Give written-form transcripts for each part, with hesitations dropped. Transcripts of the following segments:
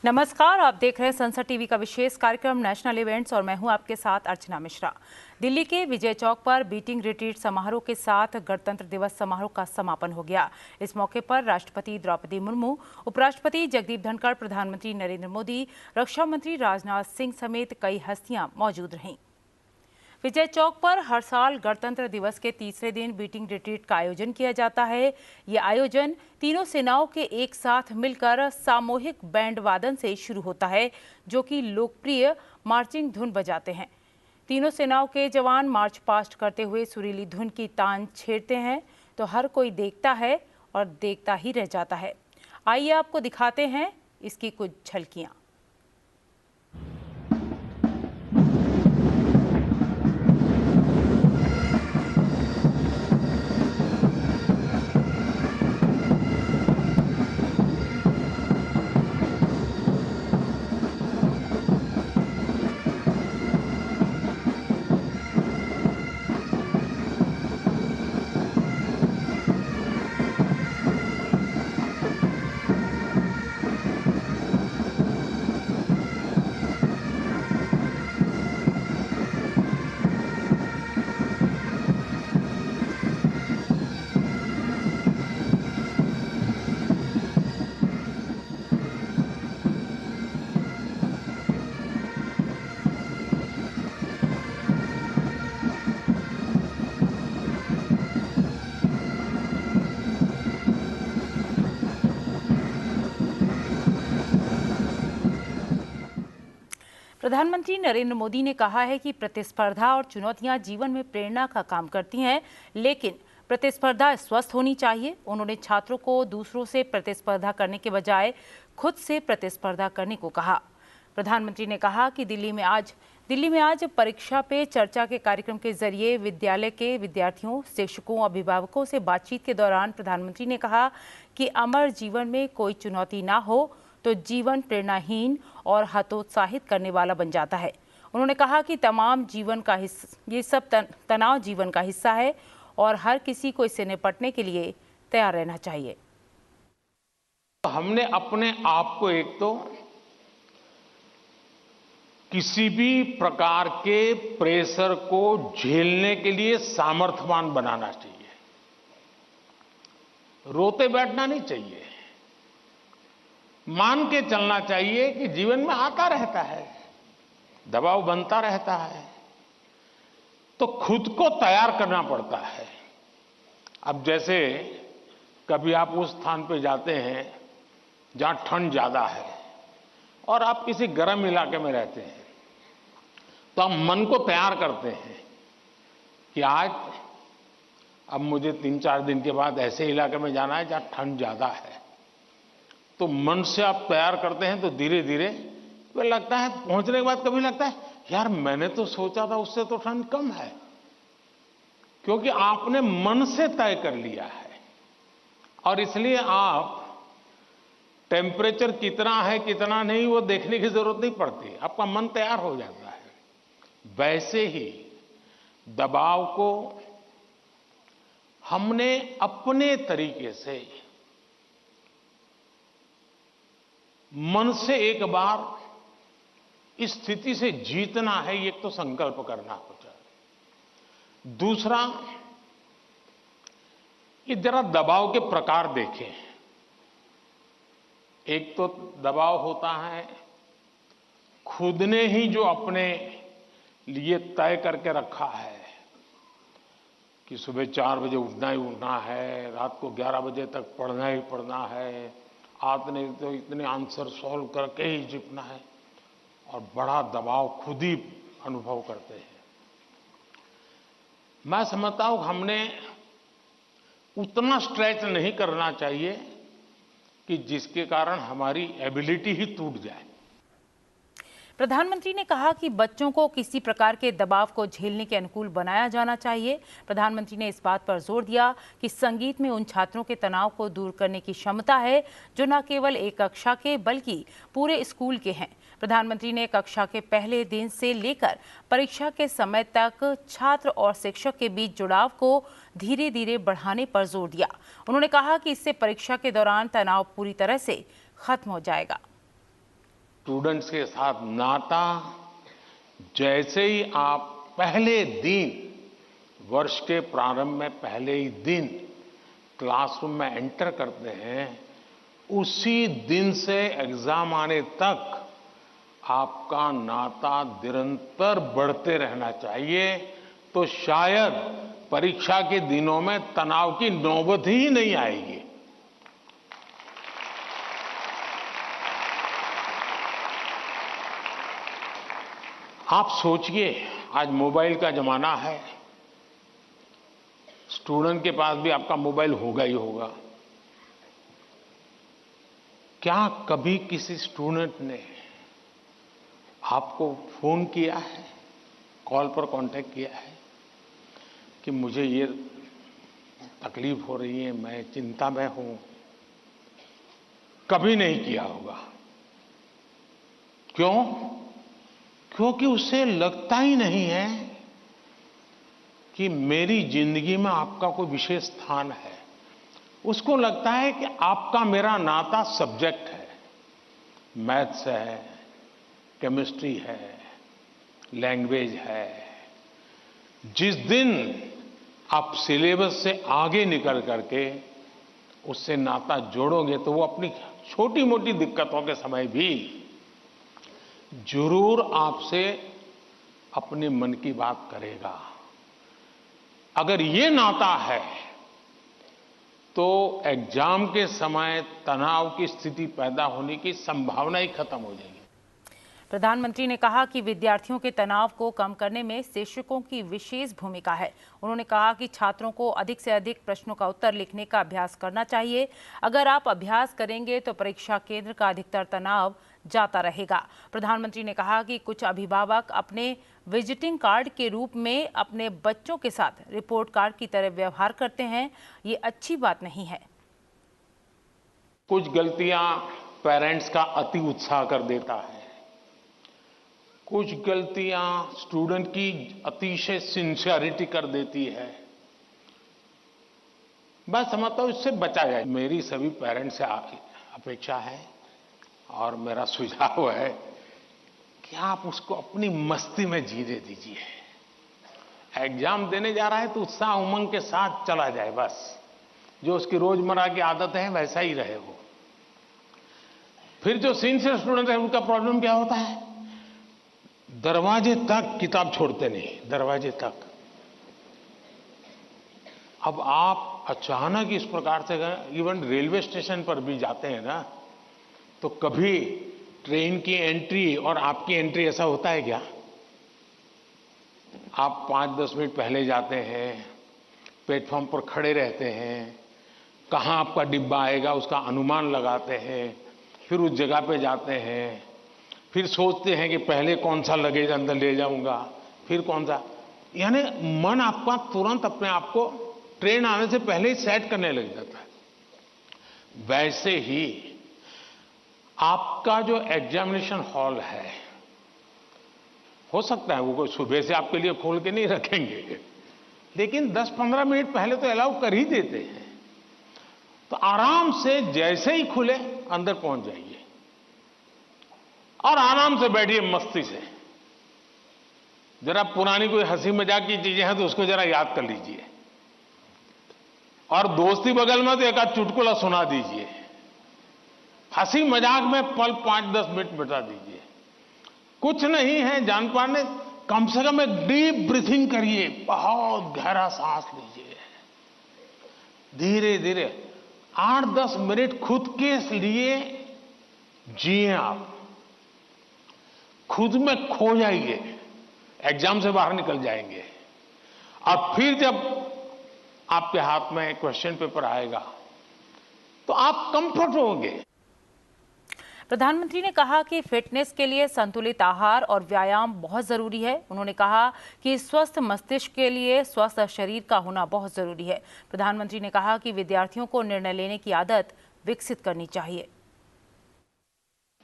नमस्कार, आप देख रहे हैं संसद टीवी का विशेष कार्यक्रम नेशनल इवेंट्स और मैं हूं आपके साथ अर्चना मिश्रा। दिल्ली के विजय चौक पर बीटिंग रिट्रीट समारोह के साथ गणतंत्र दिवस समारोह का समापन हो गया। इस मौके पर राष्ट्रपति द्रौपदी मुर्मू, उपराष्ट्रपति जगदीप धनखड़, प्रधानमंत्री नरेंद्र मोदी, रक्षा मंत्री राजनाथ सिंह समेत कई हस्तियां मौजूद रहीं। विजय चौक पर हर साल गणतंत्र दिवस के तीसरे दिन बीटिंग रिट्रीट का आयोजन किया जाता है। ये आयोजन तीनों सेनाओं के एक साथ मिलकर सामूहिक बैंड वादन से शुरू होता है, जो कि लोकप्रिय मार्चिंग धुन बजाते हैं। तीनों सेनाओं के जवान मार्च पास्ट करते हुए सुरीली धुन की तान छेड़ते हैं तो हर कोई देखता है और देखता ही रह जाता है। आइए आपको दिखाते हैं इसकी कुछ झलकियां। प्रधानमंत्री नरेंद्र मोदी ने कहा है कि प्रतिस्पर्धा और चुनौतियां जीवन में प्रेरणा का काम करती हैं, लेकिन प्रतिस्पर्धा स्वस्थ होनी चाहिए। उन्होंने छात्रों को दूसरों से प्रतिस्पर्धा करने के बजाय खुद से प्रतिस्पर्धा करने को कहा। प्रधानमंत्री ने कहा कि दिल्ली में आज परीक्षा पे चर्चा के कार्यक्रम के जरिए विद्यालय के विद्यार्थियों, शिक्षकों, अभिभावकों से बातचीत के दौरान प्रधानमंत्री ने कहा कि अमर जीवन में कोई चुनौती ना हो तो जीवन प्रेरणाहीन और हतोत्साहित करने वाला बन जाता है। उन्होंने कहा कि ये सब तनाव जीवन का हिस्सा है और हर किसी को इससे निपटने के लिए तैयार रहना चाहिए। हमने अपने आप को एक तो किसी भी प्रकार के प्रेशर को झेलने के लिए सामर्थ्यवान बनाना चाहिए। रोते बैठना नहीं चाहिए। मान के चलना चाहिए कि जीवन में आता रहता है, दबाव बनता रहता है, तो खुद को तैयार करना पड़ता है। अब जैसे कभी आप उस स्थान पे जाते हैं जहां ठंड ज्यादा है और आप किसी गर्म इलाके में रहते हैं, तो आप मन को तैयार करते हैं कि आज अब मुझे 3-4 दिन के बाद ऐसे इलाके में जाना है जहां ठंड ज्यादा है। तो मन से आप तैयार करते हैं तो धीरे धीरे तो लगता है, पहुंचने के बाद कभी लगता है यार मैंने तो सोचा था उससे तो ठंड कम है, क्योंकि आपने मन से तय कर लिया है। और इसलिए आप टेम्परेचर कितना है कितना नहीं वो देखने की जरूरत नहीं पड़ती, आपका मन तैयार हो जाता है। वैसे ही दबाव को हमने अपने तरीके से मन से एक बार इस स्थिति से जीतना है, ये तो संकल्प करना होता है। दूसरा, ये जरा दबाव के प्रकार देखें। एक तो दबाव होता है खुद ने ही जो अपने लिए तय करके रखा है कि सुबह 4 बजे उठना ही उठना है, रात को 11 बजे तक पढ़ना ही पढ़ना है, आपने तो इतने आंसर सॉल्व करके ही जीतना है, और बड़ा दबाव खुद ही अनुभव करते हैं। मैं समझता हूं हमने उतना स्ट्रेच नहीं करना चाहिए कि जिसके कारण हमारी एबिलिटी ही टूट जाए। प्रधानमंत्री ने कहा कि बच्चों को किसी प्रकार के दबाव को झेलने के अनुकूल बनाया जाना चाहिए। प्रधानमंत्री ने इस बात पर जोर दिया कि संगीत में उन छात्रों के तनाव को दूर करने की क्षमता है जो न केवल एक कक्षा के बल्कि पूरे स्कूल के हैं। प्रधानमंत्री ने कक्षा के पहले दिन से लेकर परीक्षा के समय तक छात्र और शिक्षक के बीच जुड़ाव को धीरे धीरे बढ़ाने पर जोर दिया। उन्होंने कहा कि इससे परीक्षा के दौरान तनाव पूरी तरह से खत्म हो जाएगा। स्टूडेंट्स के साथ नाता जैसे ही आप पहले दिन, वर्ष के प्रारंभ में पहले ही दिन क्लासरूम में एंटर करते हैं, उसी दिन से एग्जाम आने तक आपका नाता निरंतर बढ़ते रहना चाहिए। तो शायद परीक्षा के दिनों में तनाव की नौबत ही नहीं आएगी। आप सोचिए, आज मोबाइल का जमाना है, स्टूडेंट के पास भी आपका मोबाइल होगा ही होगा। क्या कभी किसी स्टूडेंट ने आपको फोन किया है, कॉल पर कांटेक्ट किया है कि मुझे ये तकलीफ हो रही है, मैं चिंता में हूं? कभी नहीं किया होगा। क्यों? क्योंकि उसे लगता ही नहीं है कि मेरी जिंदगी में आपका कोई विशेष स्थान है। उसको लगता है कि आपका मेरा नाता सब्जेक्ट है, मैथ्स है, केमिस्ट्री है, लैंग्वेज है। जिस दिन आप सिलेबस से आगे निकल करके उससे नाता जोड़ोगे तो वो अपनी छोटी मोटी दिक्कतों के समय भी जरूर आपसे अपने मन की बात करेगा। अगर ये नाता है तो एग्जाम के समय तनाव की स्थिति पैदा होने की संभावना ही खत्म हो जाएगी। प्रधानमंत्री ने कहा कि विद्यार्थियों के तनाव को कम करने में शिक्षकों की विशेष भूमिका है। उन्होंने कहा कि छात्रों को अधिक से अधिक प्रश्नों का उत्तर लिखने का अभ्यास करना चाहिए। अगर आप अभ्यास करेंगे तो परीक्षा केंद्र का अधिकतर तनाव जाता रहेगा। प्रधानमंत्री ने कहा कि कुछ अभिभावक अपने विजिटिंग कार्ड के रूप में अपने बच्चों के साथ रिपोर्ट कार्ड की तरह व्यवहार करते हैं। ये अच्छी बात नहीं है। कुछ गलतियां पेरेंट्स का अति उत्साह कर देता है, कुछ गलतियां स्टूडेंट की अतिशय सिंसियरिटी कर देती है। मैं समझता हूं इससे बचा जाए। मेरी सभी पेरेंट्स से अपेक्षा है और मेरा सुझाव है कि आप उसको अपनी मस्ती में जीने दीजिए। एग्जाम देने जा रहा है तो उत्साह उमंग के साथ चला जाए, बस जो उसकी रोजमर्रा की आदत है वैसा ही रहे वो। फिर जो सिंसियर स्टूडेंट है उनका प्रॉब्लम क्या होता है, दरवाजे तक किताब छोड़ते नहीं, दरवाजे तक। अब आप अचानक इस प्रकार से इवन रेलवे स्टेशन पर भी जाते हैं ना, तो कभी ट्रेन की एंट्री और आपकी एंट्री ऐसा होता है क्या? आप 5-10 मिनट पहले जाते हैं, प्लेटफॉर्म पर खड़े रहते हैं, कहां आपका डिब्बा आएगा उसका अनुमान लगाते हैं, फिर उस जगह पे जाते हैं, फिर सोचते हैं कि पहले कौन सा लगेज अंदर ले जाऊंगा, फिर कौन सा, यानी मन आपका तुरंत अपने आप को ट्रेन आने से पहले ही सेट करने लग जाता है। वैसे ही आपका जो एग्जामिनेशन हॉल है, हो सकता है वो कोई सुबह से आपके लिए खोल के नहीं रखेंगे, लेकिन 10-15 मिनट पहले तो अलाउ कर ही देते हैं। तो आराम से जैसे ही खुले अंदर पहुंच जाइए और आराम से बैठिए मस्ती से। जरा पुरानी कोई हंसी मजाक की चीजें हैं तो उसको जरा याद कर लीजिए, और दोस्ती बगल में तो एक आध चुटकुला सुना दीजिए। हंसी मजाक में पल 5-10 मिनट बिता दीजिए। कुछ नहीं है जान पाने, कम से कम एक डीप ब्रीथिंग करिए, बहुत गहरा सांस लीजिए, धीरे धीरे 8-10 मिनट खुद के लिए जिए। आप खुद में खो जाइए, एग्जाम से बाहर निकल जाएंगे। और फिर जब आपके हाथ में क्वेश्चन पेपर आएगा तो आप कंफर्ट होंगे। प्रधानमंत्री ने कहा कि फिटनेस के लिए संतुलित आहार और व्यायाम बहुत जरूरी है। उन्होंने कहा कि स्वस्थ मस्तिष्क के लिए स्वस्थ शरीर का होना बहुत जरूरी है। प्रधानमंत्री ने कहा कि विद्यार्थियों को निर्णय लेने की आदत विकसित करनी चाहिए।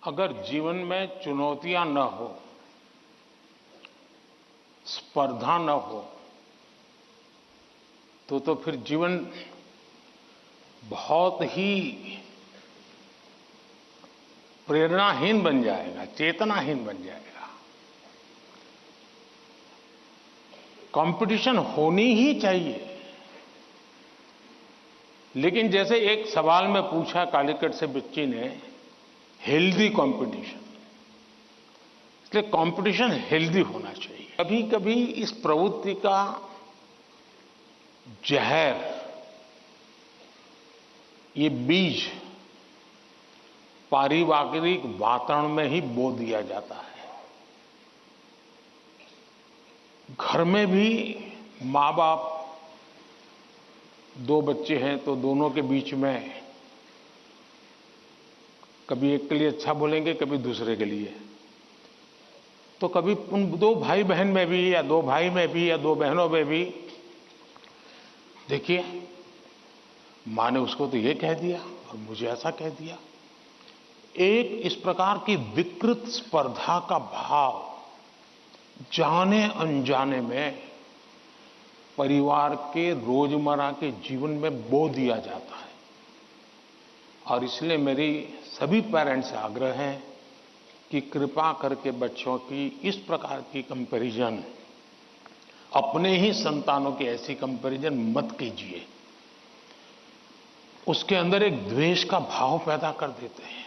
अगर जीवन में चुनौतियां न हो, स्पर्धा न हो, तो फिर जीवन बहुत ही प्रेरणाहीन बन जाएगा, चेतनाहीन बन जाएगा। कंपटीशन होनी ही चाहिए, लेकिन जैसे एक सवाल में पूछा कालीकट से बच्ची ने, हेल्दी कंपटीशन, इसलिए कंपटीशन हेल्दी होना चाहिए। कभी कभी इस प्रवृत्ति का जहर, ये बीज पारिवारिक वातावरण में ही बो दिया जाता है। घर में भी माँ बाप, दो बच्चे हैं तो दोनों के बीच में कभी एक के लिए अच्छा बोलेंगे, कभी दूसरे के लिए, तो कभी उन दो भाई बहन में भी, या दो भाई में भी, या दो बहनों में भी, देखिए माँ ने उसको तो ये कह दिया और मुझे ऐसा कह दिया। एक इस प्रकार की विकृत स्पर्धा का भाव जाने अनजाने में परिवार के रोजमर्रा के जीवन में बो दिया जाता है। और इसलिए मेरी सभी पेरेंट्स से आग्रह है कि कृपा करके बच्चों की इस प्रकार की कंपैरिजन, अपने ही संतानों की ऐसी कंपैरिजन मत कीजिए। उसके अंदर एक द्वेष का भाव पैदा कर देते हैं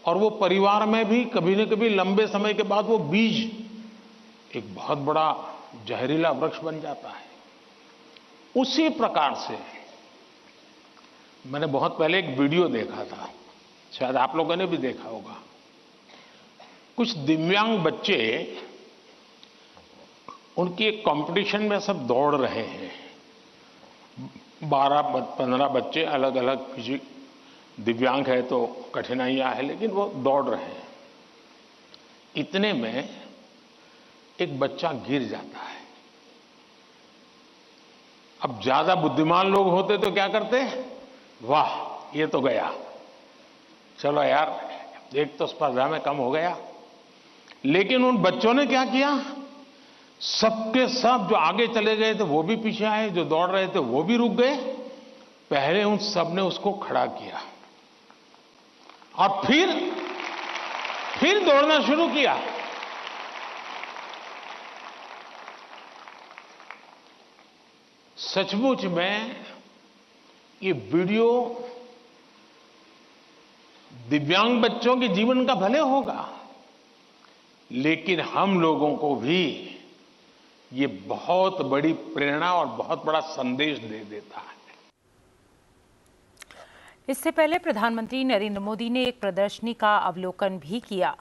और वो परिवार में भी कभी न कभी लंबे समय के बाद वो बीज एक बहुत बड़ा जहरीला वृक्ष बन जाता है। उसी प्रकार से मैंने बहुत पहले एक वीडियो देखा था, शायद आप लोगों ने भी देखा होगा। कुछ दिव्यांग बच्चे, उनकी एक कंपटीशन में सब दौड़ रहे हैं। 12-15 बच्चे अलग अलग, किसी दिव्यांग है तो कठिनाइयां है, लेकिन वो दौड़ रहे हैं। इतने में एक बच्चा गिर जाता है। अब ज्यादा बुद्धिमान लोग होते तो क्या करते? वाह, ये तो गया, चलो यार एक तो स्पर्धा में कम हो गया। लेकिन उन बच्चों ने क्या किया? सबके सब जो आगे चले गए थे वो भी पीछे आए, जो दौड़ रहे थे वो भी रुक गए। पहले उन सब ने उसको खड़ा किया और फिर दौड़ना शुरू किया। सचमुच में ये वीडियो दिव्यांग बच्चों के जीवन का भले होगा, लेकिन हम लोगों को भी ये बहुत बड़ी प्रेरणा और बहुत बड़ा संदेश दे देता है। इससे पहले प्रधानमंत्री नरेंद्र मोदी ने एक प्रदर्शनी का अवलोकन भी किया।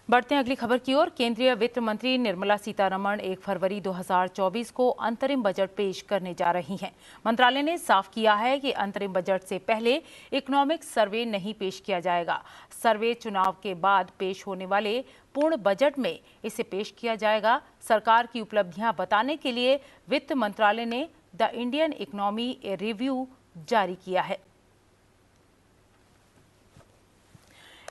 बढ़ते हैं अगली खबर की ओर। केंद्रीय वित्त मंत्री निर्मला सीतारमण 1 फरवरी 2024 को अंतरिम बजट पेश करने जा रही हैं। मंत्रालय ने साफ किया है कि अंतरिम बजट से पहले इकोनॉमिक सर्वे नहीं पेश किया जाएगा। सर्वे चुनाव के बाद पेश होने वाले पूर्ण बजट में इसे पेश किया जाएगा। सरकार की उपलब्धियां बताने के लिए वित्त मंत्रालय ने the Indian economy a review जारी किया है।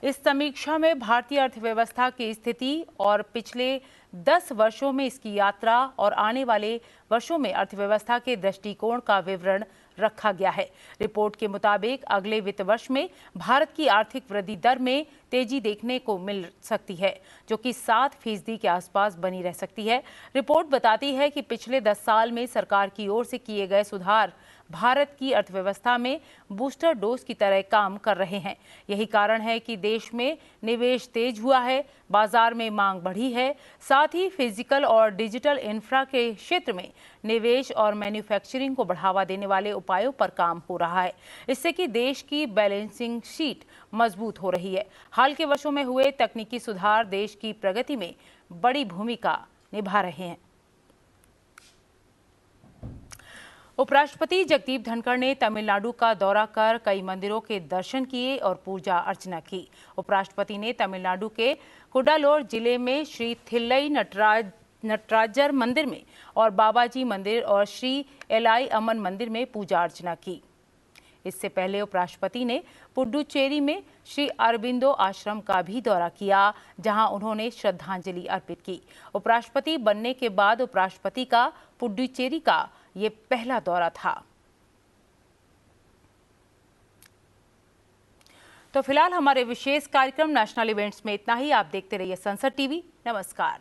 इस समीक्षा में भारतीय अर्थव्यवस्था की स्थिति और पिछले 10 वर्षों में इसकी यात्रा और आने वाले वर्षों में अर्थव्यवस्था के दृष्टिकोण का विवरण रखा गया है। रिपोर्ट के मुताबिक अगले वित्त वर्ष में भारत की आर्थिक वृद्धि दर में तेजी देखने को मिल सकती है, जो कि 7% के आसपास बनी रह सकती है। रिपोर्ट बताती है कि पिछले 10 साल में सरकार की ओर से किए गए सुधार भारत की अर्थव्यवस्था में बूस्टर डोज की तरह काम कर रहे हैं। यही कारण है कि देश में निवेश तेज हुआ है, बाजार में मांग बढ़ी है। साथ ही फिजिकल और डिजिटल इंफ्रा के क्षेत्र में निवेश और मैन्युफैक्चरिंग को बढ़ावा देने वाले उपायों पर काम हो रहा है। इससे कि देश की बैलेंसिंग शीट मजबूत हो रही है। हाल के वर्षों में हुए तकनीकी सुधार देश की प्रगति में बड़ी भूमिका निभा रहे हैं। उपराष्ट्रपति जगदीप धनखड़ ने तमिलनाडु का दौरा कर कई मंदिरों के दर्शन किए और पूजा अर्चना की। उपराष्ट्रपति ने तमिलनाडु के कुडालोर जिले में श्री थिल्लई नटराजर मंदिर में और बाबाजी मंदिर और श्री एलाई अमन मंदिर में पूजा अर्चना की। इससे पहले उपराष्ट्रपति ने पुडुचेरी में श्री अरबिंदो आश्रम का भी दौरा किया, जहां उन्होंने श्रद्धांजलि अर्पित की। उपराष्ट्रपति बनने के बाद उपराष्ट्रपति का पुडुचेरी का ये पहला दौरा था। तो फिलहाल हमारे विशेष कार्यक्रम नेशनल इवेंट्स में इतना ही। आप देखते रहिए संसद टीवी। नमस्कार।